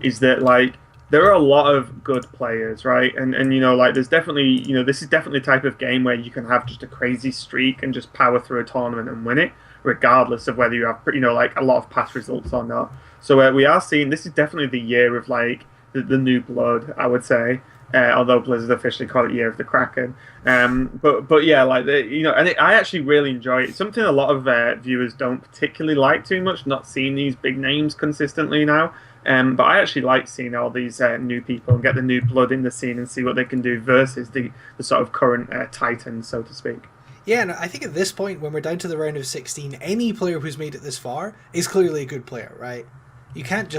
is that like there are a lot of good players, right? And you know, like there's definitely, you know, this is definitely the type of game where you can have just a crazy streak and just power through a tournament and win it, regardless of whether you have, you know, like a lot of past results or not. So we are seeing this is definitely the year of like the new blood, I would say. Although Blizzard officially called it Year of the Kraken, but yeah, like you know, and I actually really enjoy it. It's something a lot of viewers don't particularly like too much, not seeing these big names consistently now. But I actually like seeing all these new people and get the new blood in the scene and see what they can do versus the sort of current titans, so to speak. Yeah, and I think at this point, when we're down to the round of 16, any player who's made it this far is clearly a good player, right? You can't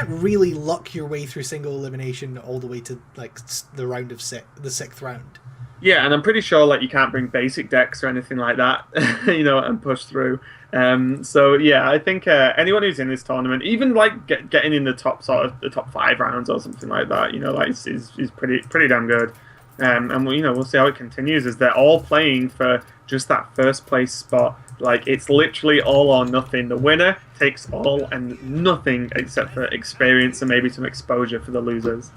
really luck your way through single elimination all the way to like the round of the sixth round. Yeah, and I'm pretty sure like you can't bring basic decks or anything like that, you know, and push through. So yeah, I think anyone who's in this tournament, even like getting in the top sort of the top 5 rounds or something like that, you know, like is pretty damn good. And you know, we'll see how it continues as they're all playing for just that first place spot. Like it's literally all or nothing. The winner takes all and nothing except for experience and maybe some exposure for the losers.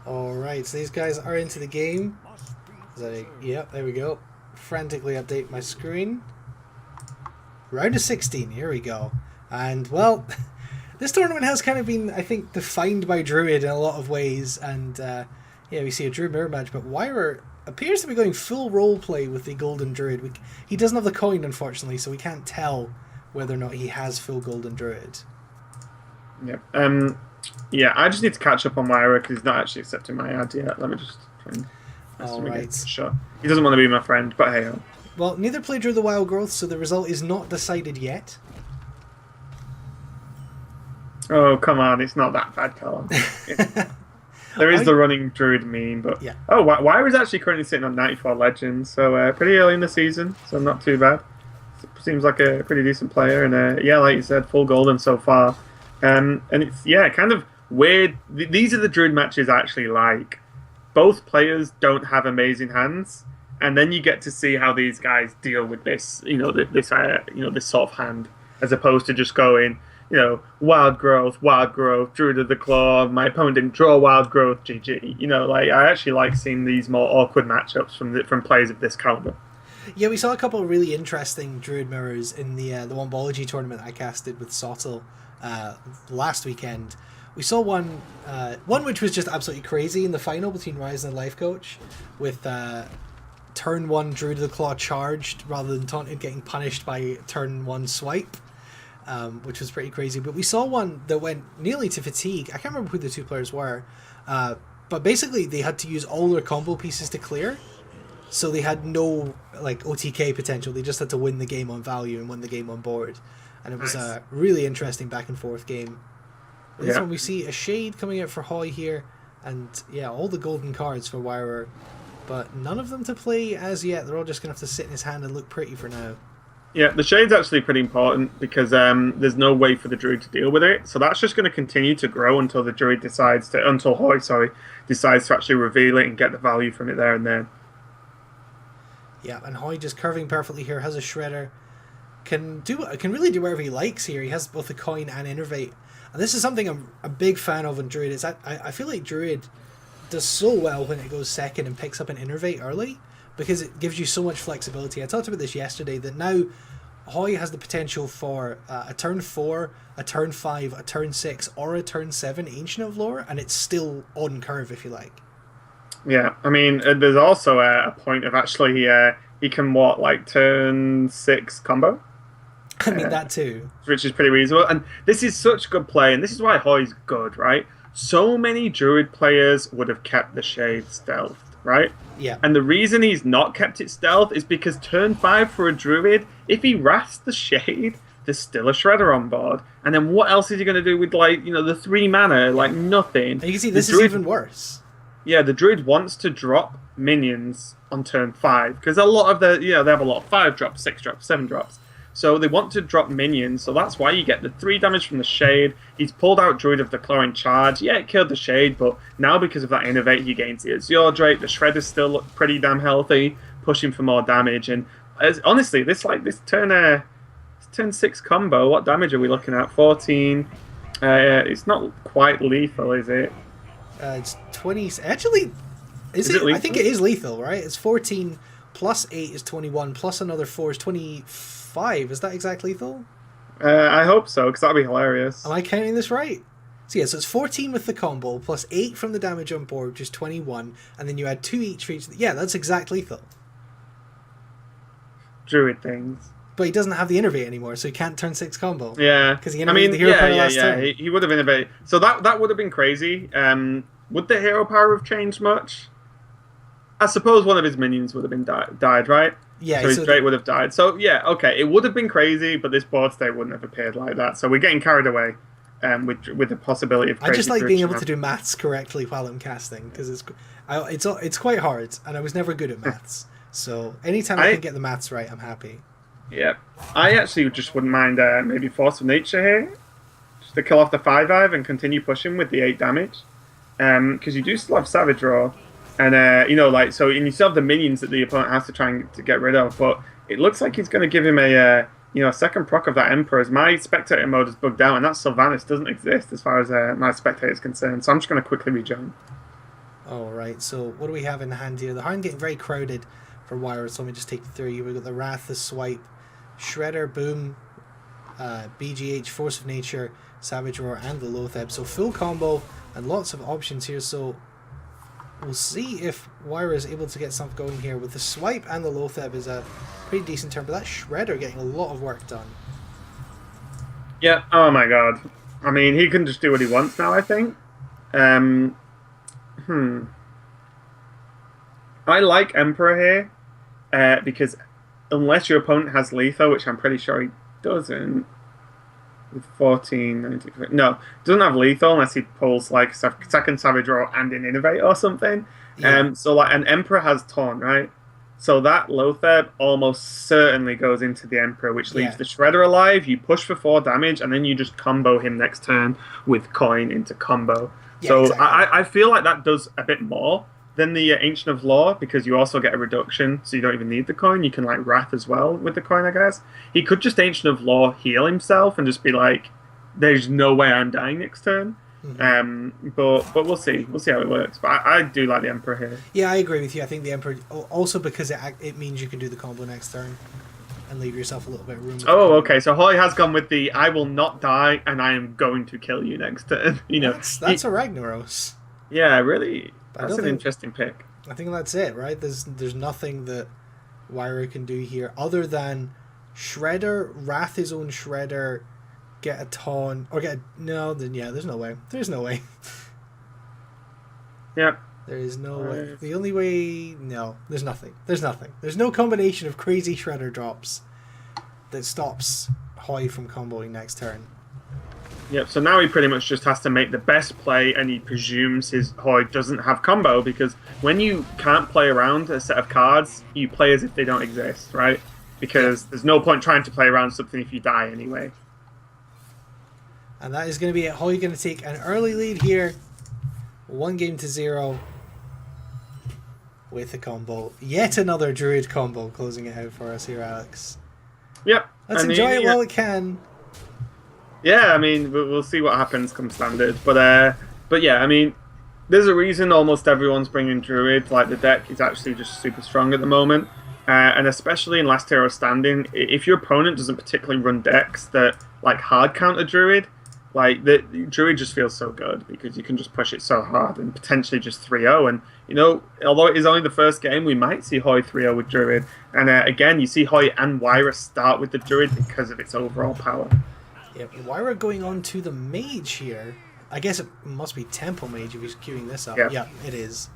All right, so these guys are into the game. Yeah, there we go. Frantically update my screen. Round of 16, here we go. And, well, this tournament has kind of been, I think, defined by Druid in a lot of ways. And, yeah, we see a Druid mirror match, but WiRer appears to be going full roleplay with the Golden Druid. He doesn't have the coin, unfortunately, so we can't tell whether or not he has full Golden Druid. Yeah, yeah, I just need to catch up on WiRer because he's not actually accepting my ad yet. Let me just try and... All right. Sure. He doesn't want to be my friend, but hey. Well, neither play drew the Wild Growth, so the result is not decided yet. Oh, come on. It's not that bad, Callum. There is the running Druid meme, but... Yeah. Oh, WiRer is actually currently sitting on 94 Legends, so pretty early in the season, so not too bad. Seems like a pretty decent player, and yeah, like you said, full golden so far. And it's, yeah, kind of weird. These are the Druid matches I actually like. Both players don't have amazing hands, and then you get to see how these guys deal with this, you know, this sort of hand, as opposed to just going, you know, Wild Growth, Druid of the Claw. My opponent didn't draw Wild Growth, GG. You know, like I actually like seeing these more awkward matchups from players of this caliber. Yeah, we saw a couple of really interesting Druid mirrors in the Wombology tournament I casted with Sottle last weekend. We saw one which was just absolutely crazy in the final between Ryzen and Life Coach, with turn 1 Druid of the Claw charged rather than Taunted getting punished by turn 1 swipe, which was pretty crazy. But we saw one that went nearly to fatigue. I can't remember who the two players were, but basically they had to use all their combo pieces to clear, so they had no like OTK potential. They just had to win the game on value and win the game on board, and it was a really interesting back and forth game. This one we see a Shade coming out for Hoy here, and yeah, all the golden cards for WiRer, but none of them to play as yet. They're all just going to have to sit in his hand and look pretty for now. Yeah, the Shade's actually pretty important because there's no way for the Druid to deal with it, so that's just going to continue to grow until the Druid until Hoy decides to actually reveal it and get the value from it there and then. Yeah, and Hoy just curving perfectly here, has a Shredder, can really do whatever he likes here. He has both a coin and Innervate. And this is something I'm a big fan of in Druid. Is I feel like Druid does so well when it goes second and picks up an Innervate early, because it gives you so much flexibility. I talked about this yesterday, that now Hoy has the potential for a turn 4, a turn 5, a turn 6, or a turn 7 Ancient of Lore, and it's still on curve if you like. Yeah, I mean, there's also a point of actually he can turn 6 combo. I mean, that too. Which is pretty reasonable. And this is such good play, and this is why Hoy's good, right? So many Druid players would have kept the Shade stealthed, right? Yeah. And the reason he's not kept it stealth is because turn 5 for a Druid, if he wraths the Shade, there's still a Shredder on board. And then what else is he going to do with, the 3 mana? Nothing. And you can see this is even worse. Yeah, the Druid wants to drop minions on turn 5, because a lot of they have a lot of 5 drops, 6 drops, 7 drops. So they want to drop minions, so that's why you get the 3 damage from the Shade. He's pulled out Druid of the Claw in charge. Yeah, it killed the Shade, but now because of that Innovate, he gains the Azure Drake. The Shredders still look pretty damn healthy, pushing for more damage. And honestly, this turn 6 combo, what damage are we looking at? 14, It's not quite lethal, is it? It's 20. Actually, is it? I think it is lethal, right? It's 14 plus 8 is 21 plus another 4 is 25. Is that exact lethal? I hope so, because that'd be hilarious. Am I counting this right? So yeah, so it's 14 with the combo plus 8 from the damage on board, which is 21, and then you add 2 each for each. Yeah, that's exact lethal. Druid things. But he doesn't have the innervate anymore, so he can't turn 6 combo. Yeah, because he innervated the hero power last turn. He would have innovated. So that would have been crazy. Would the hero power have changed much? I suppose one of his minions would have been died, right? Yeah, so his Drake would have died. So yeah, okay, it would have been crazy, but this board state wouldn't have appeared like that. So we're getting carried away with the possibility of. I just like being able to do maths correctly while I'm casting because it's quite hard, and I was never good at maths. So anytime I can get the maths right, I'm happy. Yeah, I actually just wouldn't mind maybe Force of Nature here, just to kill off the 5/5 and continue pushing with the 8 damage, because you do still have Savage Roar, and you know, like, so, and you still have the minions that the opponent has to try and to get rid of, but it looks like he's going to give him a a second proc of that Emperor. As my spectator mode is bugged out, and that Sylvanas doesn't exist as far as my spectator is concerned, so I'm just going to quickly rejoin. Alright, so what do we have in hand here? The hand getting very crowded for WiRer, so let me just take 3. We've got the Wrath, the Swipe, Shredder, Boom, BGH, Force of Nature, Savage Roar, and the Loatheb. So full combo and lots of options here. So we'll see if WiRer is able to get something going here. With the Swipe and the Loatheb is a pretty decent turn, but that Shredder getting a lot of work done. Yeah, oh my god. I mean, he can just do what he wants now, I think. I like Emperor here, because unless your opponent has lethal, which I'm pretty sure he doesn't, with 14, 19, no, doesn't have lethal unless he pulls like second Savage Roar and an Innovate or something. Yeah. So like an Emperor has Taunt, right? So that Loatheb almost certainly goes into the Emperor, which leaves the Shredder alive. You push for 4 damage, and then you just combo him next turn with Coin into combo. Yeah, so exactly. I feel like that does a bit more than the Ancient of Law, because you also get a reduction, so you don't even need the coin. You can like Wrath as well with the coin, I guess. He could just Ancient of Law heal himself and just be like, there's no way I'm dying next turn. Mm-hmm. But we'll see. We'll see how it works. But I do like the Emperor here. Yeah, I agree with you. I think the Emperor, also because it means you can do the combo next turn and leave yourself a little bit of room. Oh, okay. So Hoy has gone with the I will not die and I am going to kill you next turn. You know, that's a Ragnaros. Yeah, really. That's an interesting pick. I think that's it, right? There's nothing that WiRer can do here other than Shredder, Wrath his own Shredder, get a taunt, or get a... No, then yeah, there's no way. There's no way. Yep. There is no way. The only way... No, there's nothing. There's nothing. There's no combination of crazy Shredder drops that stops Hoy from comboing next turn. Yep, so now he pretty much just has to make the best play, and he presumes his Hoy doesn't have combo, because when you can't play around a set of cards, you play as if they don't exist, right? Because there's no point trying to play around something if you die anyway. And that is going to be it. Hoy going to take an early lead here. 1-0 with a combo. Yet another Druid combo closing it out for us here, Alex. Yep. Let's enjoy it while it can. Yeah, I mean, we'll see what happens come standard. But yeah, I mean, there's a reason almost everyone's bringing Druid. Like, the deck is actually just super strong at the moment. And especially in Last Hero Standing, if your opponent doesn't particularly run decks that, like, hard counter Druid, like, the Druid just feels so good because you can just push it so hard and potentially just 3-0. And, you know, although it is only the first game, we might see Hoy 3-0 with Druid. And again, you see Hoy and WiRer start with the Druid because of its overall power. Yep, WiRer going on to the Mage here. I guess it must be Temple Mage if he's queuing this up. Yeah, it is.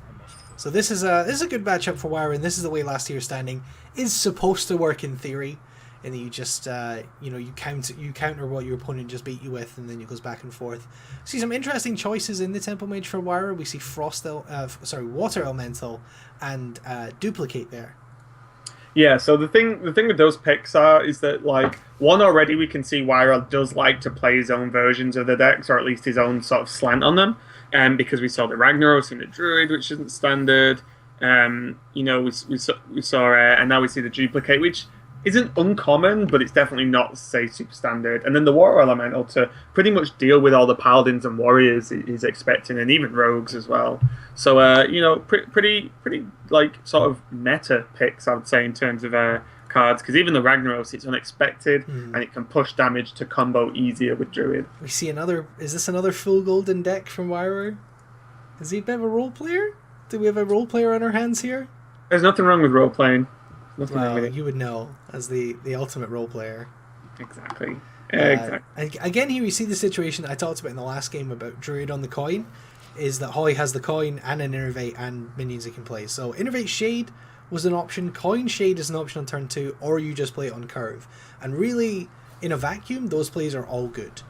So this is a good matchup for WiRer, and this is the way Last Year Standing is supposed to work in theory. And then you just you counter what your opponent just beat you with, and then it goes back and forth. See some interesting choices in the Temple Mage for WiRer. We see Water Elemental and Duplicate there. Yeah, so the thing with those picks is that, like, one, already we can see WiRer does like to play his own versions of the decks, or at least his own sort of slant on them, because we saw the Ragnaros and the Druid, which isn't standard. You know, we saw and now we see the Duplicate, which isn't uncommon, but it's definitely not, say, super standard. And then the Water Elemental to pretty much deal with all the Paladins and Warriors is expecting, and even Rogues as well. So, pretty, like, sort of meta picks, I would say, in terms of cards, because even the Ragnaros, it's unexpected, and it can push damage to combo easier with Druid. We see another... Is this another full golden deck from WiRer? Is he a bit of a role player? Do we have a role player on our hands here? There's nothing wrong with role playing. Well, you would know as the ultimate role player. Exactly. Exactly. Again, here we see the situation that I talked about in the last game about Druid on the coin, is that Hoy has the coin and an Innervate and minions he can play. So Innervate Shade was an option, Coin Shade is an option on turn 2, or you just play it on curve. And really, in a vacuum, those plays are all good.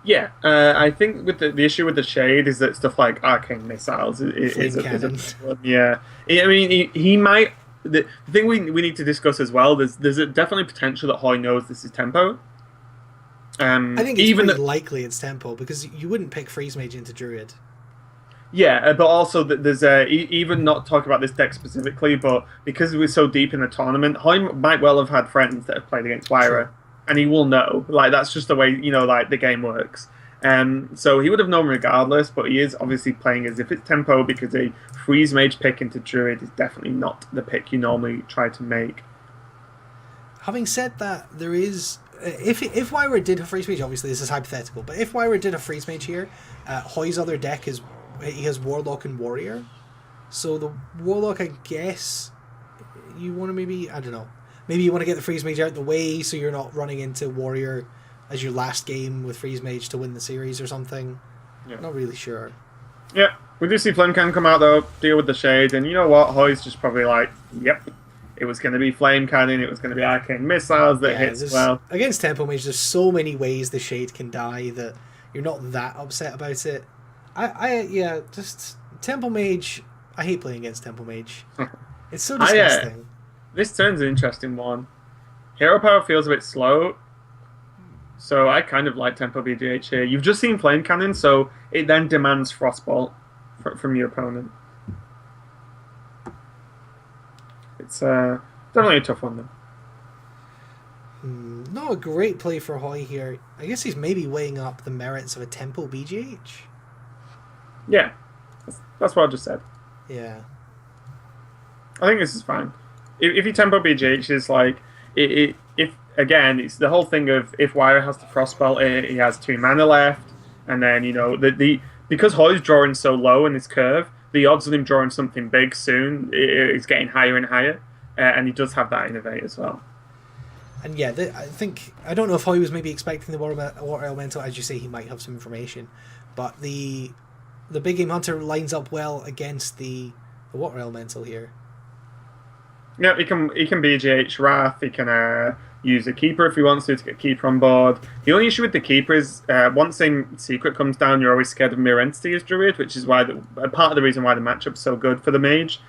Yeah, I think with the issue with the Shade is that stuff like Arcane Missiles is a problem. Yeah. I mean, he might... The thing we need to discuss as well, there's a definitely potential that Hoy knows this is tempo. I think it's even likely it's tempo, because you wouldn't pick Freeze Mage into Druid. Yeah, but also there's even not talk about this deck specifically, but because we're so deep in the tournament, Hoy might well have had friends that have played against WiRer, and he will know. Like, that's just the way, like, the game works. So he would have known regardless, but he is obviously playing as if it's tempo, because a Freeze Mage pick into Druid is definitely not the pick you normally try to make. Having said that, there is... If WiRer did have Freeze Mage, obviously this is hypothetical, but if WiRer did have Freeze Mage here, Hoy's other deck is... He has Warlock and Warrior. So the Warlock, I guess, you want to maybe... I don't know. Maybe you want to get the Freeze Mage out the way so you're not running into Warrior as your last game with Freeze Mage to win the series or something. Yeah. Not really sure. Yeah, we do see Flame Cannon come out though, deal with the Shade, and you know what? Hoy's just probably like, yep, it was going to be Flame Cannon, it was going to be Arcane Missiles that hits well. Against Tempo Mage, there's so many ways the Shade can die that you're not that upset about it. Just Tempo Mage, I hate playing against Tempo Mage. It's so disgusting. This turn's an interesting one. Hero Power feels a bit slow, so I kind of like Tempo BGH here. You've just seen Flame Cannon, so it then demands Frostbolt from your opponent. It's definitely a tough one, though. Not a great play for Hoy here. I guess he's maybe weighing up the merits of a Tempo BGH. Yeah, that's what I just said. Yeah. I think this is fine. If you Tempo BGH is like... If again, it's the whole thing of if WiRer has to Frostbolt it, he has 2 mana left, and then, because Hoy's drawing so low in this curve, the odds of him drawing something big soon is getting higher and higher, and he does have that Innovate as well. And yeah, I don't know if Hoy was maybe expecting the Water Elemental. As you say, he might have some information, but the Big Game Hunter lines up well against the Water Elemental here. Yeah, he can BGH Wrath, he can use a Keeper if he wants to get Keeper on board. The only issue with the Keeper is once Secret comes down, you're always scared of Mirror Entity as Druid, which is why part of the reason why the matchup's so good for the Mage,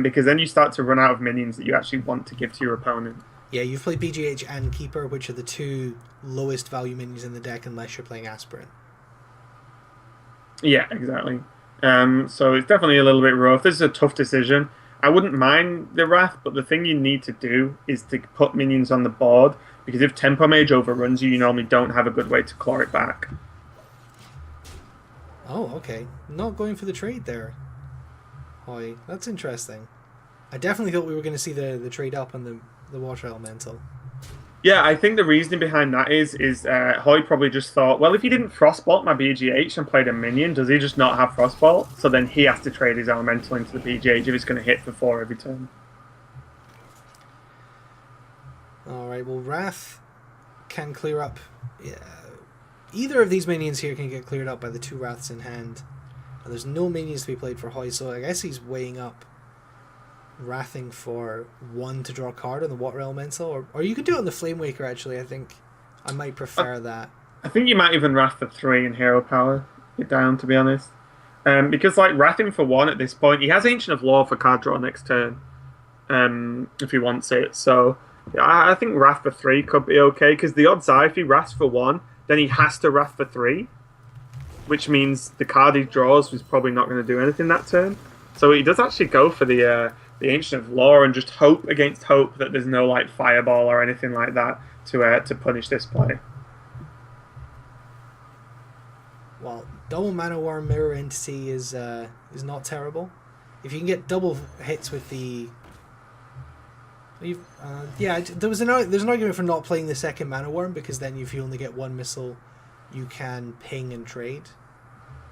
because then you start to run out of minions that you actually want to give to your opponent. Yeah, you've played BGH and Keeper, which are the 2 lowest value minions in the deck unless you're playing Aspirant. Yeah, exactly. So it's definitely a little bit rough. This is a tough decision. I wouldn't mind the Wrath, but the thing you need to do is to put minions on the board, because if Tempo Mage overruns you, you normally don't have a good way to claw it back. Oh, okay. Not going for the trade there. Hoy, that's interesting. I definitely thought we were going to see the trade up on the Water Elemental. Yeah, I think the reasoning behind that is Hoy probably just thought, well, if he didn't Frostbolt my BGH and played a minion, does he just not have Frostbolt? So then he has to trade his Elemental into the BGH if it's going to hit for 4 every turn. Alright, well, Wrath can clear up... Yeah, either of these minions here can get cleared up by the 2 Wraths in hand. And there's no minions to be played for Hoy, so I guess he's weighing up Wrathing for 1 to draw a card on the Water Elemental, or you could do it on the Flame Waker, actually. I think I might prefer that. I think you might even Wrath for 3 in Hero Power it down, to be honest. Because, like, Wrathing for 1 at this point, he has Ancient of Law for card draw next turn, if he wants it. So I think Wrath for 3 could be okay, because the odds are if he Wraths for 1, then he has to Wrath for 3, which means the card he draws was probably not going to do anything that turn. So he does actually go for the the Ancient of Law and just hope against hope that there's no like fireball or anything like that to punish this play. Well, double Mana Worm Mirror Entity is not terrible. If you can get double hits with the... yeah, there's an argument for not playing the second Mana Worm, because then if you only get one missile, you can ping and trade.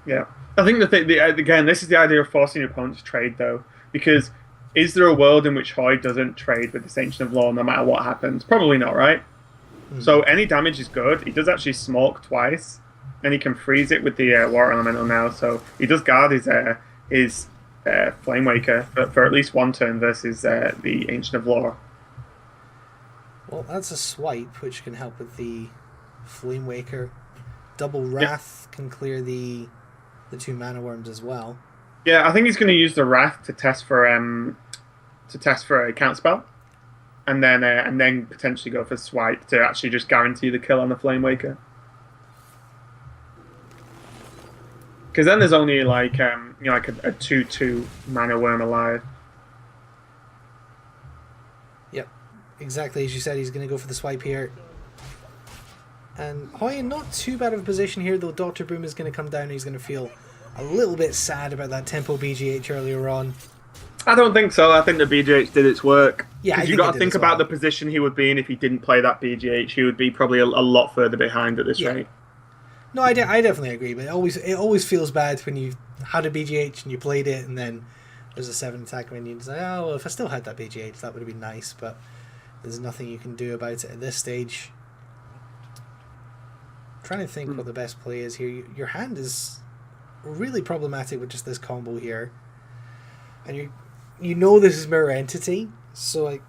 Yeah. I think again, this is the idea of forcing your opponent to trade, though, because is there a world in which Hoej doesn't trade with this Ancient of Law no matter what happens? Probably not, right? Mm-hmm. So any damage is good. He does actually smoke twice, and he can freeze it with the Water Elemental now, so he does guard his Flame Waker for at least one turn versus the Ancient of Law. Well, that's a swipe, which can help with the Flame Waker. Double Wrath can clear the 2 Mana Worms as well. Yeah, I think he's going to use the Wrath to test for a counterspell, and then potentially go for swipe to actually just guarantee the kill on the Flame Waker. Because then there's only like a 2/2 Mana Worm alive. Yep, exactly as you said. He's going to go for the swipe here. And Hoej in not too bad of a position here, though. Dr. Boom is going to come down and he's going to feel a little bit sad about that tempo BGH earlier on. I don't think so. I think the BGH did its work. Yeah, because you got to think about the position he would be in if he didn't play that BGH. He would be probably a lot further behind at this rate. No, I definitely agree, but it always feels bad when you had a BGH and you played it, and then there's a 7 attack menu and you say, oh, well, if I still had that BGH, that would have been nice, but there's nothing you can do about it at this stage. I'm trying to think what the best play is here. Your hand is really problematic with just this combo here, and you know this is Mirror Entity, so like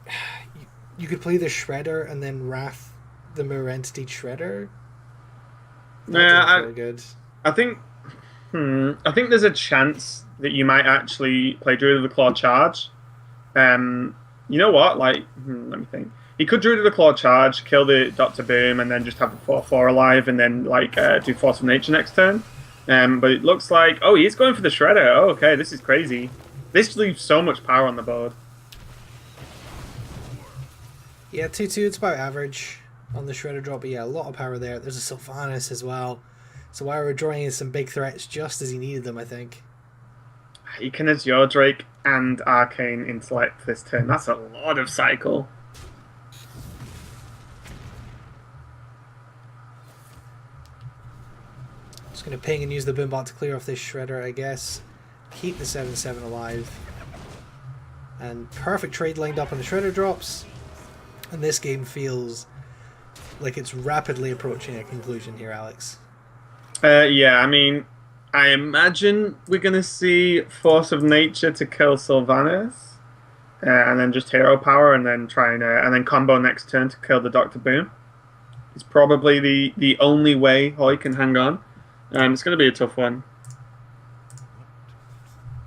you could play the Shredder and then Wrath the Mirror Entity Shredder. Yeah, good. I think there's a chance that you might actually play Druid of the Claw Charge. You know what? Like, let me think. He could Druid of the Claw Charge, kill the Dr. Boom, and then just have the 4/4 alive, and then like do Force of Nature next turn. But it looks like he's going for the Shredder. Oh, okay, this is crazy. This leaves so much power on the board. Yeah, 2/2. It's about average on the Shredder drop, but yeah, a lot of power there. There's a Sylvanas as well. So WiRer drawing in some big threats just as he needed them, I think. He can Azure Drake and Arcane Intellect this turn. That's a lot of cycle. Just going to ping and use the Boombot to clear off this Shredder, I guess. Keep the 7/7 alive. And perfect trade lined up on the Shredder drops. And this game feels like it's rapidly approaching a conclusion here, Alex. Yeah, I mean, I imagine we're going to see Force of Nature to kill Sylvanas, and then just Hero Power, and then and then combo next turn to kill the Dr. Boom. It's probably the only way Hoej can hang on. It's going to be a tough one.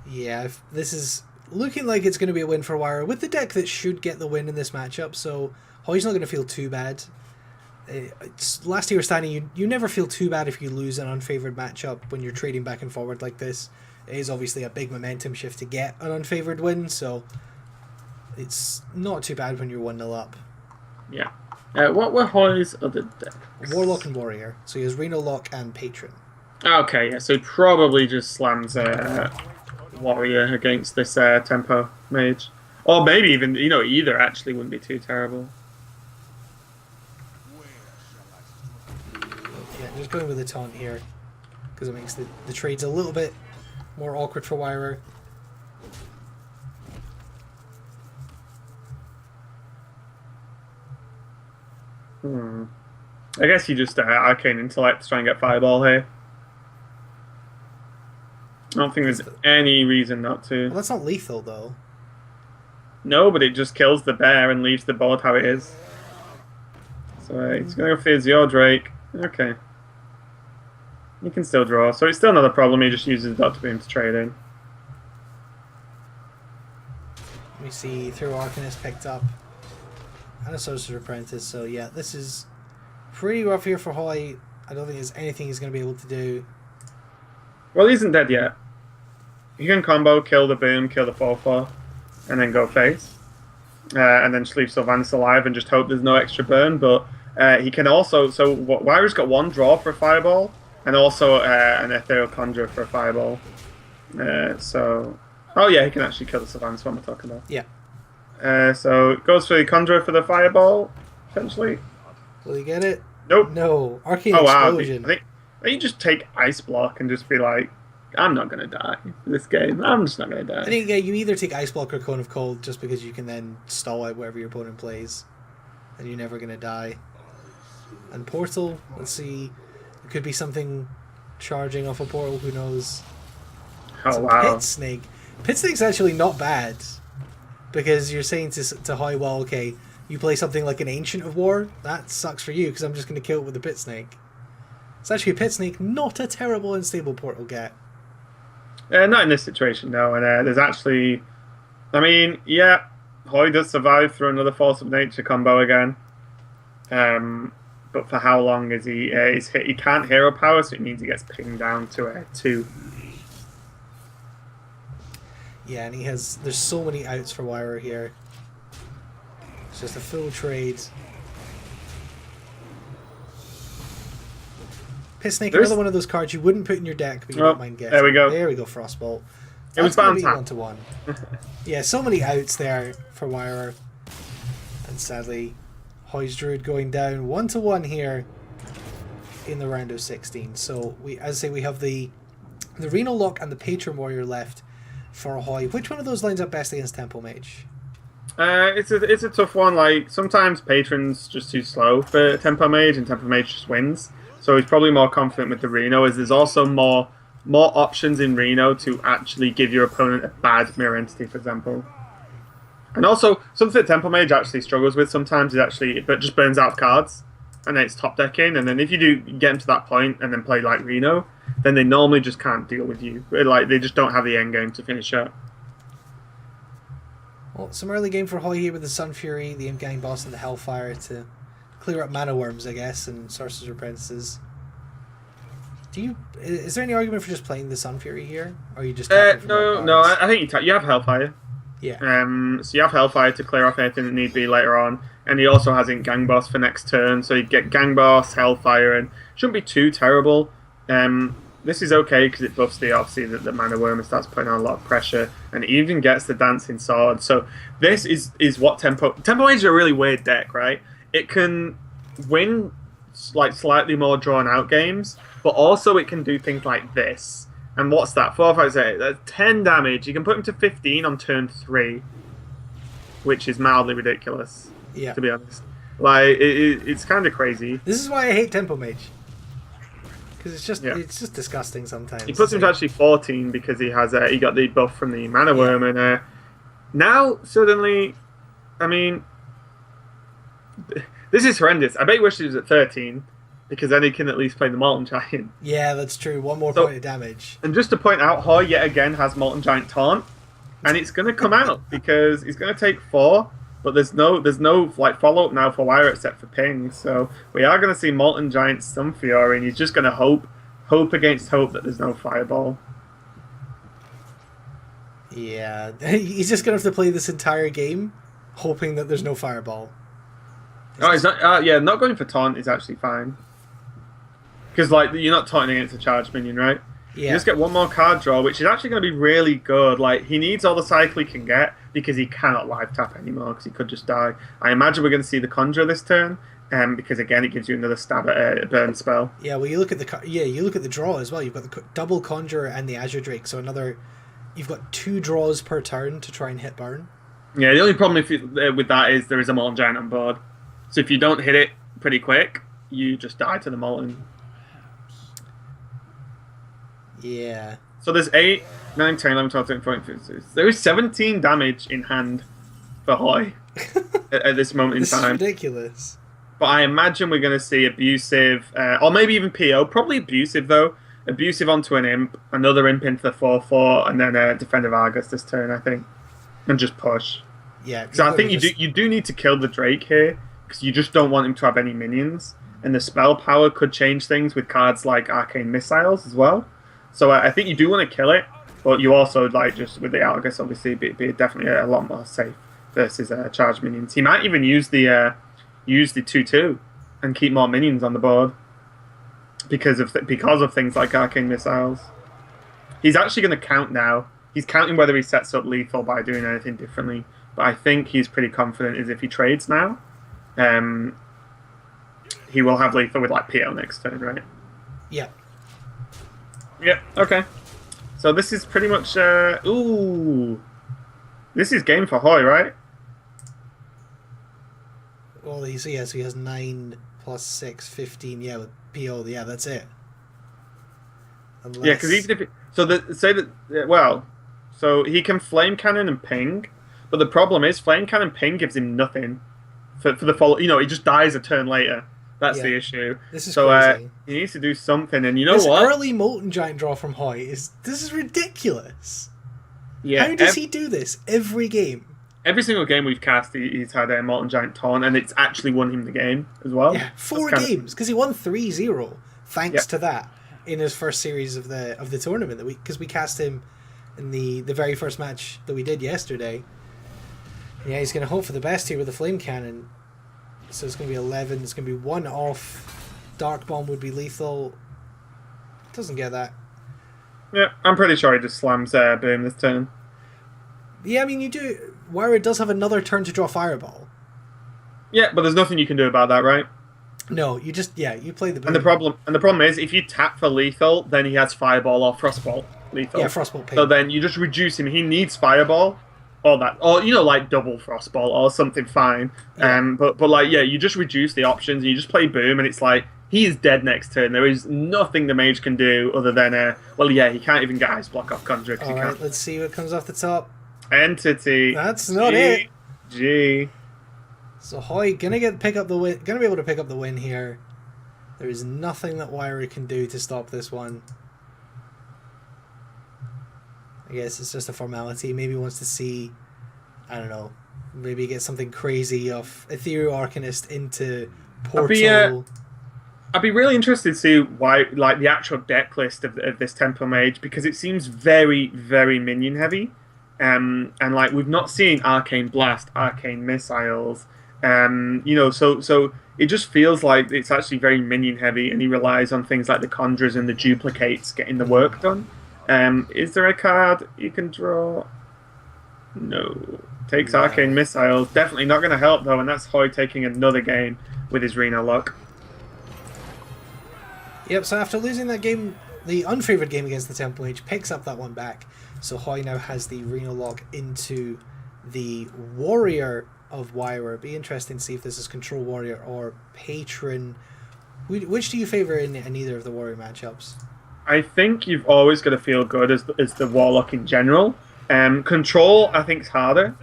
Yeah, this is looking like it's going to be a win for WiRer with the deck that should get the win in this matchup, so Hoej's not going to feel too bad. Last year standing, you never feel too bad if you lose an unfavored matchup when you're trading back and forward like this. It is obviously a big momentum shift to get an unfavored win, so it's not too bad when you're 1-0 up. Yeah. What were Hoej's other decks? Warlock and Warrior. So he has Reno Lock and Patron. Okay, yeah, so he probably just slams Warrior against this tempo mage. Or maybe even, either actually wouldn't be too terrible. Yeah, just going with the taunt here, because it makes the trades a little bit more awkward for WiRer. I guess you just Arcane Intellect to try and get Fireball here. I don't think there's any reason not to. Well, that's not lethal, though. No, but it just kills the bear and leaves the board how it is. So he's going to go for Azure Drake. Okay. He can still draw, so it's still not a problem. He just uses Dr. Boom to trade in. Let me see. Through Arcanist picked up. And a Sorcerer's Apprentice, so yeah, this is pretty rough here for Hoej. I don't think there's anything he's going to be able to do. Well, he isn't dead yet. He can combo, kill the Boom, kill the 4/4. and then go face. And then just leave Sylvanas alive and just hope there's no extra burn. But he can also... So WiRer's got one draw for a Fireball, and also an Ethereal Conjurer for a Fireball. So... Oh yeah, he can actually kill the Sylvanas, what am I talking about? Yeah. So it goes for the Conjurer for the Fireball, essentially. Will he get it? Nope. No. Arcane wow. Explosion. I think you just take Ice Block and just be like, I'm not going to die this game. I'm just not going to die. I think you either take Ice Block or Cone of Cold just because you can then stall out whatever your opponent plays. And you're never going to die. And Portal, let's see. It could be something charging off a portal, who knows. Oh, wow. Pit Snake. Pit Snake's actually not bad. Because you're saying to Hoej, well, okay, you play something like an Ancient of War, that sucks for you because I'm just going to kill it with a Pit Snake. It's actually a Pit Snake, not a terrible unstable portal get. Not in this situation, no. And there's actually... I mean, yeah, Hoej does survive through another Force of Nature combo again. But for how long is he... he can't hero power, so it means he gets pinged down to 2. Yeah, and there's so many outs for WiRer here. It's just a full trade. Pit Snake, another one of those cards you wouldn't put in your deck, but you don't mind getting. There we go. There we go, Frostbolt. It was bound 1-1. Yeah, so many outs there for WiRer. And sadly, Hoej's Druid going down 1-1 here in the round of 16. So as I say, we have the Reno Lock and the Patron Warrior left for Hoej. Which one of those lines up best against Tempo Mage? It's a tough one. Like, sometimes Patron's just too slow for Tempo Mage, and Tempo Mage just wins. So he's probably more confident with the Reno, as there's also more options in Reno to actually give your opponent a bad Mirror Entity, for example. And also, something that Tempo Mage actually struggles with sometimes is but just burns out cards, and then it's top decking, and then if you do get them to that point and then play like Reno, then they normally just can't deal with you. Like, they just don't have the end game to finish up. Well, some early game for Hoej here with the Sun Fury, the Imp Gang Boss, and the Hellfire to clear up Mana Worms, I guess, and Sorcerer's Apprentices. Is there any argument for just playing the Sun Fury here? Or are you just no, I think you have Hellfire. Yeah. So you have Hellfire to clear off anything that need be later on, and he also has Imp Gang Boss for next turn, so you get Gang Boss, Hellfire, and shouldn't be too terrible. This is okay because it buffs obviously the Mana Worm and starts putting on a lot of pressure, and it even gets the Dancing Sword. So this is what Tempo Mage is a really weird deck, right? It can win like slightly more drawn out games, but also it can do things like this. And what's that? 4, 5, 6, that's 10 damage. You can put him to 15 on turn 3, which is mildly ridiculous. Yeah. To be honest, like it's kind of crazy. This is why I hate Tempo Mage. Because it's just disgusting sometimes. He puts him to actually 14 because he got the buff from the Mana Worm, and now suddenly, I mean, this is horrendous. I bet he wishes he was at 13 because then he can at least play the Molten Giant. Yeah, that's true. One more point of damage. And just to point out, Hoej yet again has Molten Giant Taunt, and it's going to come out because he's going to take 4. But there's no like follow up now for WiRer except for ping, so we are going to see Molten Giant Sun Fury, and he's just going to hope against hope that there's no Fireball. Yeah, he's just going to have to play this entire game hoping that there's no Fireball. He's not. Yeah, not going for taunt is actually fine because like you're not taunting against a charged minion, right? Yeah. You just get one more card draw, which is actually going to be really good. Like, he needs all the cycle he can get because he cannot live tap anymore because he could just die. I imagine we're going to see the Conjure this turn, because again it gives you another stab at a burn spell. Yeah, well you look at the draw as well. You've got the double Conjure and the Azure Drake, so you've got 2 draws per turn to try and hit burn. Yeah, the only problem with that is there is a Molten Giant on board, so if you don't hit it pretty quick, you just die to the Molten. Yeah. So there's 8, 9, 10, 11, 12, 13, 14, 15, 16. There is 17 damage in hand for Hoej at this moment in time. This is ridiculous. But I imagine we're going to see Abusive, or maybe even PO. Probably Abusive, though. Abusive onto an Imp, another Imp into the 4/4, and then Defender of Argus this turn, I think. And just push. Yeah. Because I think you do need to kill the Drake here, because you just don't want him to have any minions. And the spell power could change things with cards like Arcane Missiles as well. So I think you do want to kill it, But you also like just with the Algus, obviously, be definitely a lot more safe versus charged minions. He might even use the 2/2 and keep more minions on the board because of things like arcane missiles. He's actually going to count now. He's counting whether he sets up lethal by doing anything differently. But I think he's pretty confident is if he trades now, he will have lethal with like PL next turn, right? Yeah. Yep. Okay. So this is pretty much. Ooh, this is game for Hoy, right? Well, so he has 9 plus 6, 15. Yeah, with PO. Yeah, that's it. Unless... Yeah, because even if so he can flame cannon and ping, but the problem is flame cannon ping gives him nothing for the follow. You know, he just dies a turn later. That's the issue. This is crazy. He needs to do something, and you know this what? Early Molten Giant draw from Hoy is ridiculous. Yeah. How does he do this every game? Every single game we've cast, he's had a Molten Giant Taunt, and it's actually won him the game as well. Yeah, 4 games because he won 3-0 thanks to that in his first series of the tournament because we cast him in the very first match that we did yesterday. Yeah, he's going to hope for the best here with the Flame Cannon. So it's going to be 11. It's going to be 1 off. Dark Bomb would be lethal. Doesn't get that. Yeah, I'm pretty sure he just slams Boom this turn. Yeah, I mean, you do. WiRer does have another turn to draw Fireball. Yeah, but there's nothing you can do about that, right? No, you just, you play the Boom. And the problem is, if you tap for lethal, then he has Fireball or Frostbolt lethal. Yeah, Frostbolt ping. So then you just reduce him. He needs Fireball. Or like double Frostball or something fine. Yeah. But you just reduce the options and you just play Boom and it's like he is dead next turn. There is nothing the mage can do other than he can't even get Ice Block off Conjure. Alright, let's see what comes off the top. Entity. That's not it. G. So Hoy gonna be able to pick up the win here. There is nothing that WiRer can do to stop this one. I guess it's just a formality. Maybe he wants to see, I don't know, maybe get something crazy of Ethereal Arcanist into Portal. I'd be really interested to see why, like the actual deck list of this Temple Mage, because it seems very, very minion heavy, and like we've not seen Arcane Blast, Arcane Missiles, so it just feels like it's actually very minion heavy, and he relies on things like the Conjurers and the Duplicates getting the work done. Is there a card you can draw? No. Takes Arcane Missiles. Definitely not going to help, though, and that's Hoy taking another game with his Reno luck. Yep, so after losing that game, the unfavored game against the Temple Mage picks up that one back. So Hoy now has the Reno lock into the Warrior of WiRer. Be interesting to see if this is Control Warrior or Patron. Which do you favor in either of the Warrior matchups? I think you've always got to feel good as the Warlock in general. Control, I think, is harder,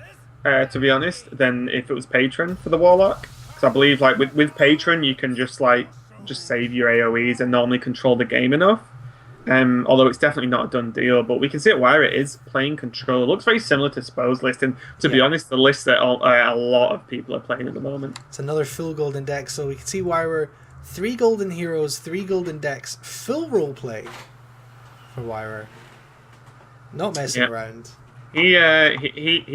to be honest, than if it was Patron for the Warlock. Because I believe, like, with Patron, you can just save your AoEs and normally control the game enough. Although it's definitely not a done deal. But we can see at WiRer it is playing Control. It looks very similar to Spo's list. And to be honest, the list that a lot of people are playing at the moment. It's another full golden deck. So we can see WiRer 3 golden heroes, 3 golden decks, full roleplay for WiRer. Not messing around. He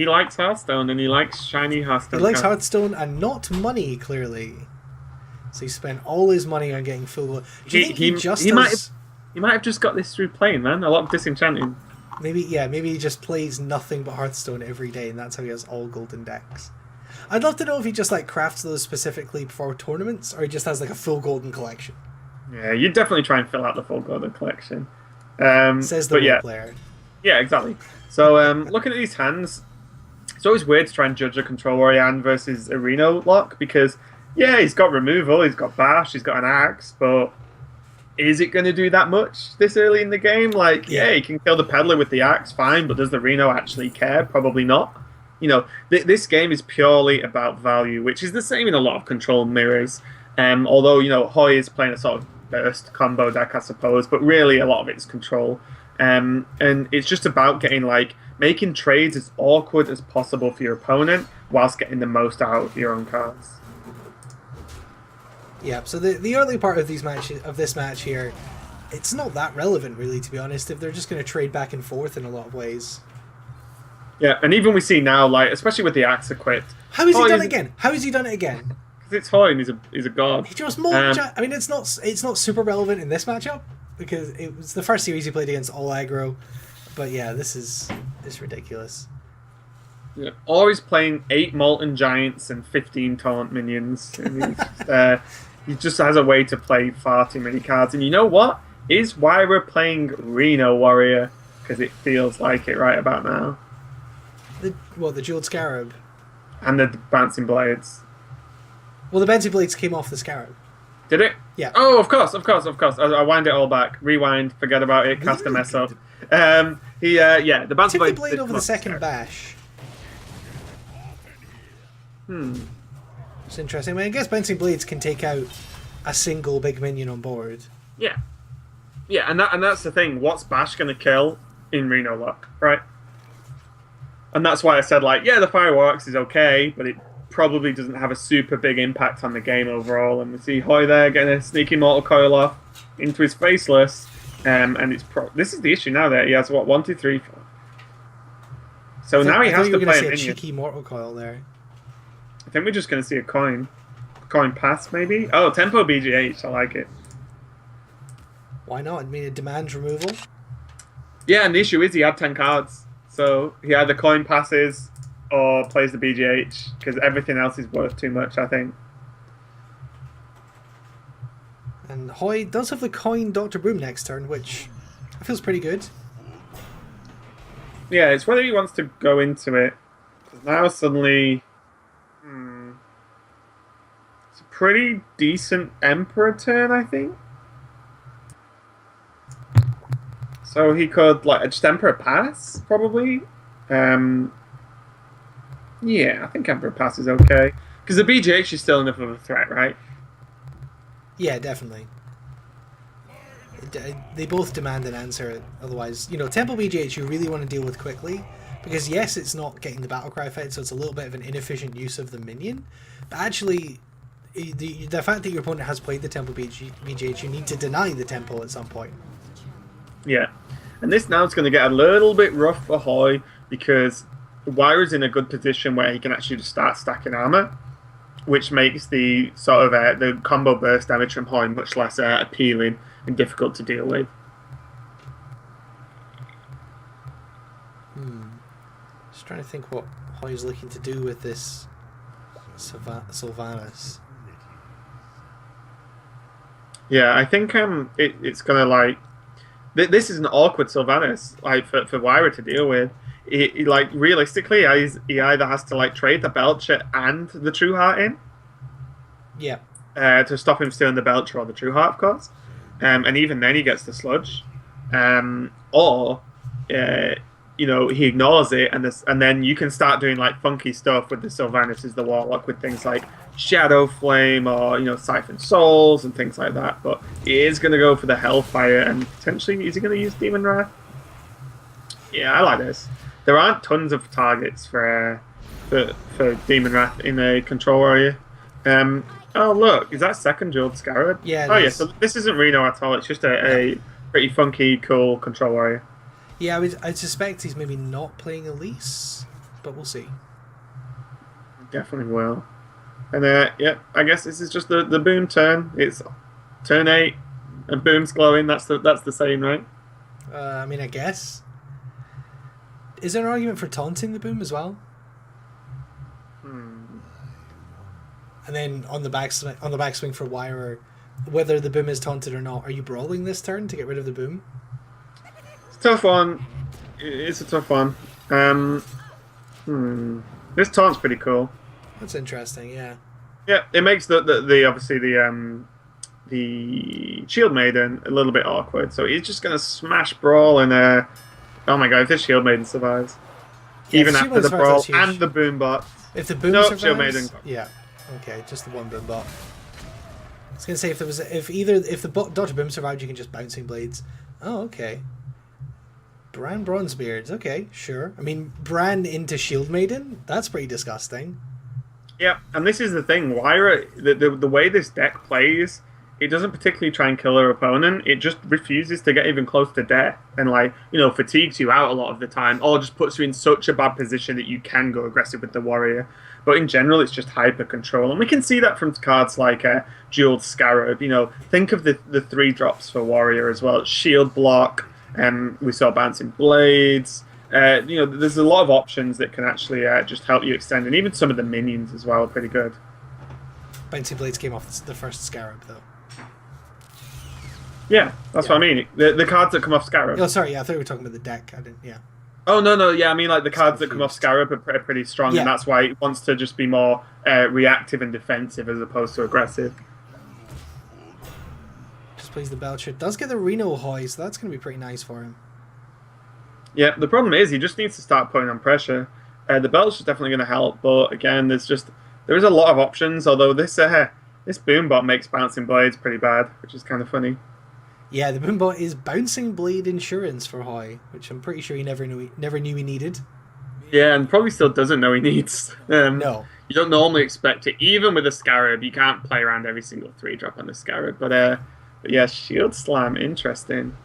likes Hearthstone and he likes shiny Hearthstone. He likes Hearthstone and not money, clearly. So he spent all his money on getting full. Do you think he might have just got this through playing, man. A lot of disenchanting. Maybe he just plays nothing but Hearthstone every day, and that's how he has all golden decks. I'd love to know if he just crafts those specifically for tournaments, or he just has a full golden collection. Yeah, you'd definitely try and fill out the full golden collection. Says the player. Yeah, exactly. So looking at these hands, it's always weird to try and judge a Control Warrior hand versus a Reno lock because, he's got removal, he's got bash, he's got an axe, but is it going to do that much this early in the game? He can kill the Peddler with the axe, fine, but does the Reno actually care? Probably not. This game is purely about value, which is the same in a lot of Control mirrors. Although, Hoy is playing a sort of burst combo deck, I suppose, but really a lot of it is Control. And it's just about getting, making trades as awkward as possible for your opponent whilst getting the most out of your own cards. Yeah, so the early part of this match here, it's not that relevant, really, to be honest, if they're just going to trade back and forth in a lot of ways. Yeah, and even we see now, like, especially with the axe equipped. How has he done it again? How has he done it again? Because it's Hoy and he's a god. He just more. I mean, it's not super relevant in this matchup because it was the first series he played against all aggro. But yeah, this is ridiculous. Yeah. Or he's playing 8 Molten Giants and 15 Taunt Minions. And he just has a way to play far too many cards. And you know what? Is WiRer playing Reno Warrior? Because it feels like it right about now. The Jeweled Scarab? And the Bouncing Blades. Well, the Bouncing Blades came off the Scarab. Did it? Yeah. Oh, of course. I wind it all back. Rewind, forget about it, cast a mess up. The Bouncing Blades... Took the blade over the second bash. It's interesting. I mean, I guess Bouncing Blades can take out a single big minion on board. Yeah. Yeah, and that's the thing. What's Bash going to kill in Reno Luck, right? And that's why I said, like, yeah, the Fireworks is okay, but it probably doesn't have a super big impact on the game overall. And we see Hoy there getting a sneaky Mortal Coil off into his Faceless. And it's this is the issue now that he has, 1, 2, 3, 4. So now he has to play a cheeky Mortal Coil there. I think we're just going to see a coin pass, maybe? Oh, Tempo BGH, I like it. Why not? I mean, it demands removal. Yeah, and the issue is he had 10 cards. So he either coin passes or plays the BGH, because everything else is worth too much, I think. And Hoy does have the coin Dr. Boom next turn, which feels pretty good. Yeah, it's whether he wants to go into it. Because now suddenly... it's a pretty decent Emperor turn, I think. So he could, like, just Emperor Pass, probably. Yeah, I think Emperor Pass is okay. Because the BGH is still enough of a threat, right? Yeah, definitely. They both demand an answer, otherwise, Temple BGH you really want to deal with quickly, because yes, it's not getting the Battlecry effect, so it's a little bit of an inefficient use of the minion, but actually, the fact that your opponent has played the Temple BGH, you need to deny the Temple at some point. Yeah, and this now is going to get a little bit rough for Hoy, because WiRer's in a good position where he can actually just start stacking armor, which makes the sort of the combo burst damage from Hoy much less appealing and difficult to deal with. Just trying to think what Hoy's looking to do with this Sylvanas. Yeah, I think it's gonna like this is an awkward Sylvanas like for WiRer to deal with. He like realistically, he either has to like trade the Belcher and the True Heart in. Yeah. To stop him stealing the Belcher or the True Heart, of course. And even then he gets the Sludge. Or he ignores it, and then you can start doing like funky stuff with the Sylvanas as the Warlock with things like Shadow Flame or Siphon Souls and things like that. But he is going to go for the Hellfire, and potentially is he going to use Demon Wrath? Yeah, I like this. There aren't tons of targets for Demon Wrath in a control area. Oh look, is that second Jeweled Scarab? Yeah. Oh yeah, so this isn't Reno at all. It's just a pretty funky, cool control area. Yeah, I suspect he's maybe not playing Elise, but we'll see. Definitely will. And yeah, I guess this is just the Boom turn. It's turn 8, and Boom's glowing. That's the same, right? I mean, I guess. Is there an argument for taunting the Boom as well? And then on the backswing for WiRer, whether the Boom is taunted or not, are you brawling this turn to get rid of the Boom? It's a tough one. It's a tough one. This taunt's pretty cool. That's interesting. Yeah. Yeah, it makes the obviously the Shield Maiden a little bit awkward. So he's just gonna smash Brawl and oh my god, if this Shield Maiden survives, yeah, even after the Brawl and the Boom bot. If the Boom survives, Shield Maiden. Yeah. Okay, just the one Boom bot. I was gonna say if the Dr. Boom survived, you can just Bouncing Blades. Oh, okay. Bran Bronzebeards. Okay, sure. I mean, Bran into Shield Maiden. That's pretty disgusting. Yeah, and this is the thing. WiRer, the way this deck plays it doesn't particularly try and kill their opponent. It just refuses to get even close to death and, like, you know, fatigues you out a lot of the time, or just puts you in such a bad position that you can go aggressive with the warrior. But in general, it's just hyper control, and we can see that from cards like Jeweled Scarab. You know, think of the 3-drops for warrior as well. Shield block, we saw Bouncing Blades. You know, there's a lot of options that can actually just help you extend, and even some of the minions as well are pretty good. Bouncing Blades came off the first Scarab, though. Yeah, that's what I mean. The cards that come off Scarab. Oh, sorry, yeah, I thought we were talking about the deck. I didn't, yeah. Oh, no, yeah, I mean, like, the cards that come off Scarab are pretty strong, and that's why it wants to just be more reactive and defensive as opposed to aggressive. Just plays the Belcher. Does get the NaVi.Hoej, so that's going to be pretty nice for him. Yeah, the problem is he just needs to start putting on pressure. The Belch is definitely going to help, but again, there is a lot of options, although this Boombot makes Bouncing Blades pretty bad, which is kind of funny. Yeah, the Boombot is Bouncing Blade Insurance for Hoej, which I'm pretty sure he never knew he needed. Yeah, and probably still doesn't know he needs. No. You don't normally expect it. Even with a Scarab, you can't play around every single 3-drop on the Scarab. But yeah, Shield Slam, interesting.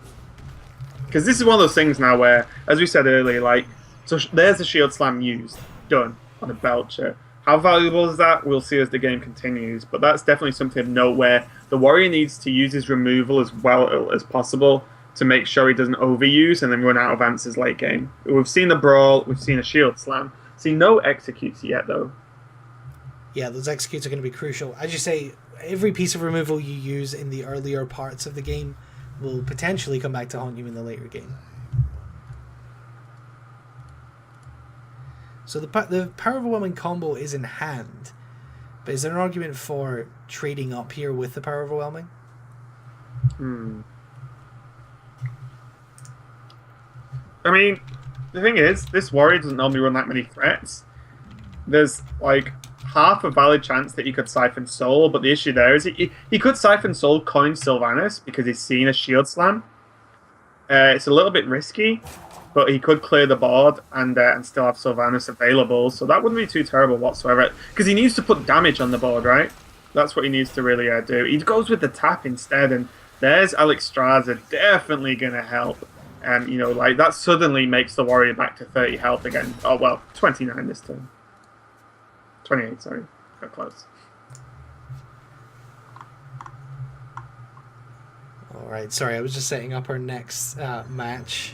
Because this is one of those things now where, as we said earlier, like, so there's the Shield Slam used, done, on a Belcher. How valuable is that? We'll see as the game continues, but that's definitely something of note where the warrior needs to use his removal as well as possible to make sure he doesn't overuse and then run out of answers late game. We've seen the Brawl, we've seen a Shield Slam. See no executes yet, though. Yeah, those executes are going to be crucial. As you say, every piece of removal you use in the earlier parts of the game will potentially come back to haunt you in the later game. So the Power Overwhelming combo is in hand, but is there an argument for trading up here with the Power Overwhelming? I mean, the thing is, this warrior doesn't normally run that many threats. There's, like, half a valid chance that he could Siphon Soul, but the issue there is he could Siphon Soul coin Sylvanas because he's seen a Shield Slam. It's a little bit risky, but he could clear the board and still have Sylvanas available, so that wouldn't be too terrible whatsoever. Because he needs to put damage on the board, right? That's what he needs to really do. He goes with the tap instead, and there's Alexander definitely going to help. You know, like, that suddenly makes the warrior back to 30 health again. Oh, well, 29 this turn. 28, sorry. Got close. Alright, sorry, I was just setting up our next match.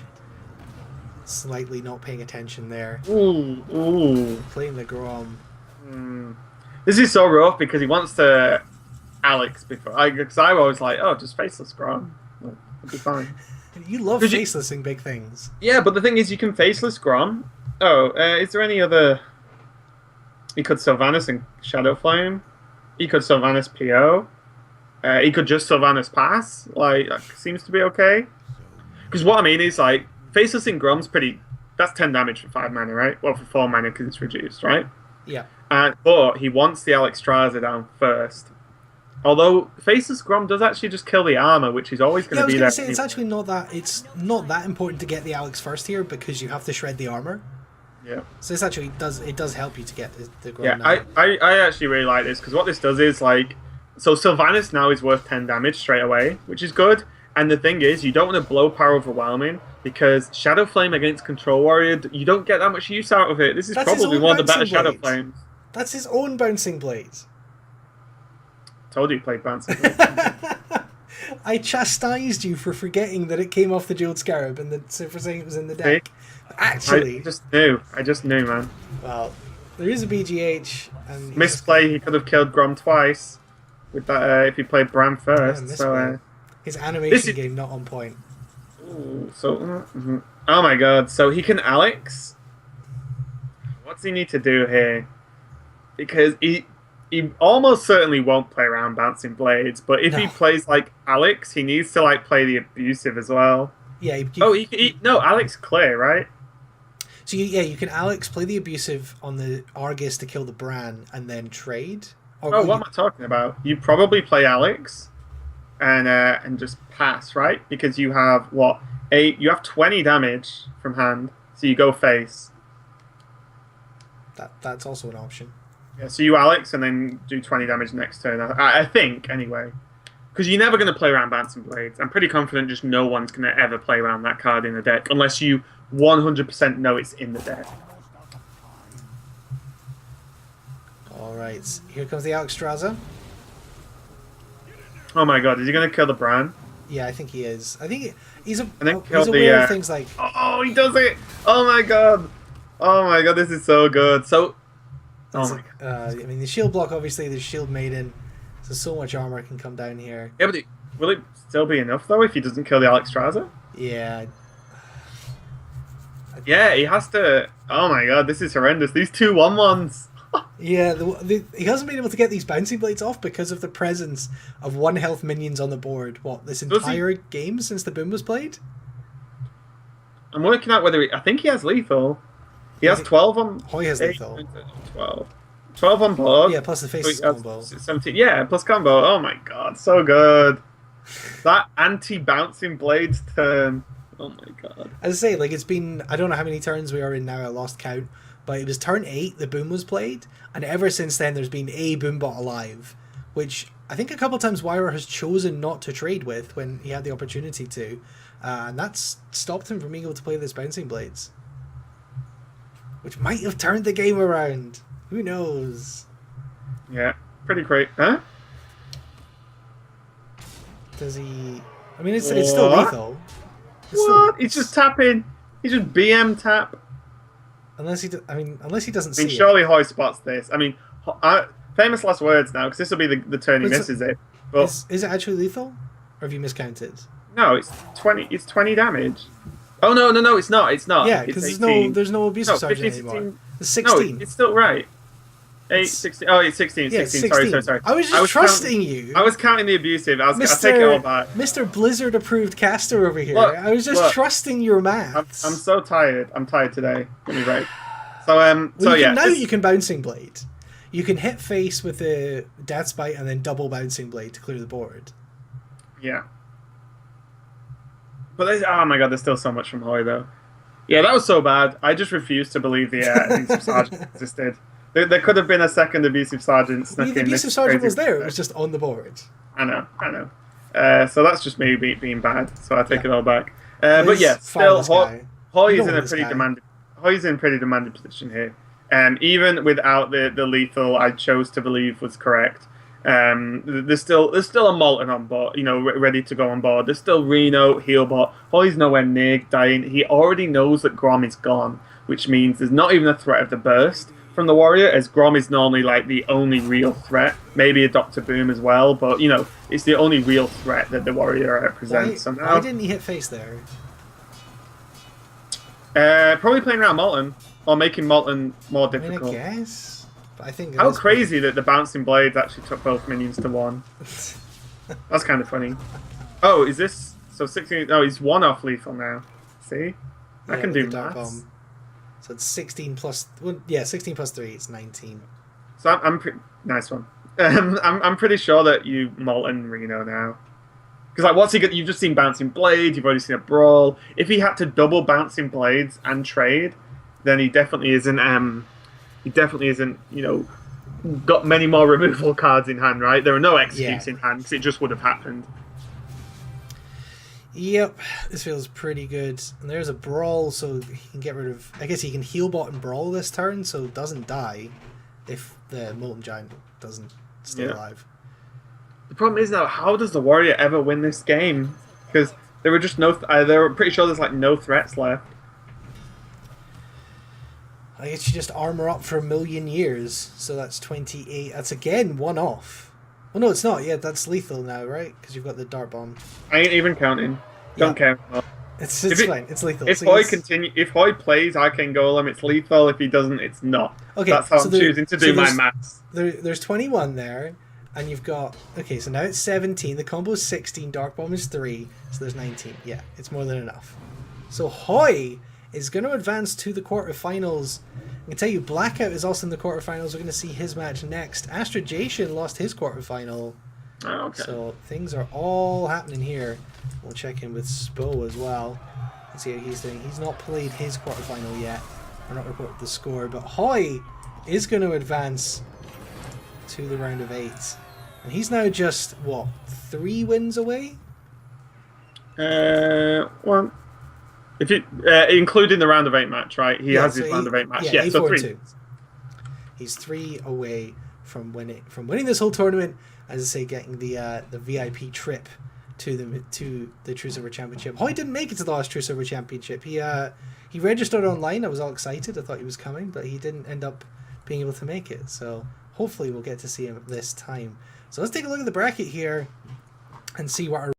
Slightly not paying attention there. Ooh. Playing the Grom. This is so rough because he wants to Alex before. Because I was like, oh, just Faceless Grom. It'll be fine. You love facelessing big things. Yeah, but the thing is, you can Faceless Grom. Oh, is there any other... He could Sylvanas and Shadow Flame. He could Sylvanas PO. He could just Sylvanas Pass. Like, that seems to be okay. Because what I mean is, like, Faceless in Grom's pretty... That's 10 damage for 5 mana, right? Well, for 4 mana because it's reduced, right? Yeah. But he wants the Alexstrasza down first. Although Faceless Grom does actually just kill the armor, which is always going to be there. I was going to say, it's actually not that... It's not that important to get the Alex first here because you have to shred the armor. Yeah. So this actually does help you to get the Grom. Yeah, I actually really like this because what this does is, like... So Sylvanas now is worth 10 damage straight away, which is good. And the thing is, you don't want to blow Power Overwhelming because Shadow Flame against Control Warrior, you don't get that much use out of it. This is probably one of the better Shadow Flames. That's his own Bouncing Blades. Told you played Bouncing Blades. I chastised you for forgetting that it came off the Jeweled Scarab and for saying it was in the deck. Actually, I just knew, man. Well, there is a BGH. And misplay. He could have killed Grom twice with that if he played Bram first. So his animation game not on point. Ooh, so oh my god! So he can Alex. What's he need to do here? Because he almost certainly won't play around Bouncing Blades, but if he plays like Alex, he needs to like play the abusive as well. Yeah. No, Alex clear, right? So you can Alex play the abusive on the Argus to kill the Bran and then trade. What am I talking about? You probably play Alex, and just pass, right? Because you have you have 20 damage from hand, so you go face. That's also an option. Yeah, so you Alex and then do 20 damage next turn. I think anyway. because you're never going to play around Bouncing Blades. I'm pretty confident just no one's going to ever play around that card in the deck unless you 100% know it's in the deck. Alright, here comes the Alexstrasza. Oh my god, is he going to kill the Bran? Yeah, I think he is. I think he's he's aware of things like... Oh, he does it! Oh my god! Oh my god, this is so good. So... Oh my god. I mean, the shield block, obviously, the shield maiden. So much armor can come down here. Yeah, but will it still be enough, though, if he doesn't kill the Alexstrasza? Yeah. Yeah, he has to... Oh my god, this is horrendous. These 2/1/1s. Yeah, he hasn't been able to get these Bouncing Blades off because of the presence of 1 health minions on the board. What, this entire game since the boom was played? I'm working out whether I think he has lethal. He has 12 on... Hoej has lethal. 12 on board. Yeah, plus the face combo. 17. Yeah, plus combo. Oh my god, so good. That anti-Bouncing Blades turn. Oh my god. As I say, like, it's been... I don't know how many turns we are in now. I lost count. But it was turn 8, the boom was played, and ever since then there's been a boombot alive, which I think a couple times WiRer has chosen not to trade with when he had the opportunity to, and that's stopped him from being able to play this Bouncing Blades, which might have turned the game around. Who knows? Yeah, pretty great, huh? Does he... I mean, it's still lethal. What? He's just tapping. He's just BM tap. Unless he doesn't see it. Surely Hoej spots this. I mean, famous last words now, because this will be the turn he misses it. But is it actually lethal, or have you miscounted? No, it's 20. It's 20 damage. Oh no, it's not. It's not. Yeah, because there's no abusive sergeant anymore. It's 16. No, it's still right. 8, 16. Oh, it's 16. Yeah, 16. Sorry. I was just trusting you. I was counting the abusive. I'll take it all back. Mr. Blizzard approved caster over here. Look, I was just trusting your maths. I'm so tired. I'm tired today. Get me right. So you can Bouncing Blade. You can hit face with the Death Spite and then double Bouncing Blade to clear the board. Yeah. But oh my god, there's still so much from Hoej though. Yeah, that was so bad. I just refused to believe the abusive sergeant existed. There could have been a second abusive sergeant snuck in. The abusive sergeant was there. It was just on the board. I know. So that's just me being bad. So I take it all back. But yeah, still, Hoej is in a pretty demanding. Hoej's in a pretty demanding position here. Even without the lethal, I chose to believe was correct. There's still a Molten on board, ready to go on board. There's still Reno, Healbot. Hoij's nowhere near dying. He already knows that Grom is gone, which means there's not even a threat of the burst from the Warrior, as Grom is normally like the only real threat. Maybe a Dr. Boom as well, but it's the only real threat that the Warrior represents. Why didn't he hit face there? Probably playing around Molten, or making Molten more difficult. I guess. But I think how crazy that the Bouncing Blades actually took both minions to 1. That's kind of funny. Oh, is this... So 16... Oh, he's 1 off lethal now. See? I can do maths. So it's 16 plus... Well, yeah, 16 plus 3, it's 19. So I'm pretty... Nice one. I'm pretty sure that you Molten Reno now. Because like, what's he got? You've just seen Bouncing Blades. You've already seen a Brawl. If he had to double Bouncing Blades and trade, then he definitely isn't. He definitely isn't. Got many more removal cards in hand, right? There are no executes in hand because it just would have happened. Yep, this feels pretty good. And there's a Brawl, so he can get rid of... I guess he can Healbot and Brawl this turn, so doesn't die if the Molten Giant doesn't stay alive. The problem is now, how does the Warrior ever win this game? Because there were just no... they were pretty sure there's like no threats left. I guess you just armor up for 1,000,000 years, so that's 28. That's again 1 off. Well, no, it's not. Yeah, that's lethal now, right? Because you've got the Dart Bomb. I ain't even counting. Don't care. It's fine. It's lethal. If Hoej plays Arcane Golem, it's lethal. If he doesn't, it's not. Okay, that's how I'm choosing to do my maths. There's 21 there, and you've got... Okay, so now it's 17. The combo is 16. Dark Bomb is 3, so there's 19. Yeah, it's more than enough. So Hoej is going to advance to the quarterfinals. I can tell you, Blackout is also in the quarterfinals. We're going to see his match next. Astrogation lost his quarterfinal. Oh, okay. So things are all happening here. We'll check in with Spo as well and see how he's doing. He's not played his quarterfinal yet. We're not reported the score, but Hoej is going to advance to the round of 8. And he's now just, what, 3 wins away? One. If it including the round of 8 match, right? He has his round of 8 match. Yeah, so 3. 2. He's 3 away from winning this whole tournament. As I say, getting the VIP trip to the Truesilver Championship. Hoej didn't make it to the last Truesilver Championship. He registered online. I was all excited. I thought he was coming, but he didn't end up being able to make it. So hopefully we'll get to see him this time. So let's take a look at the bracket here and see what our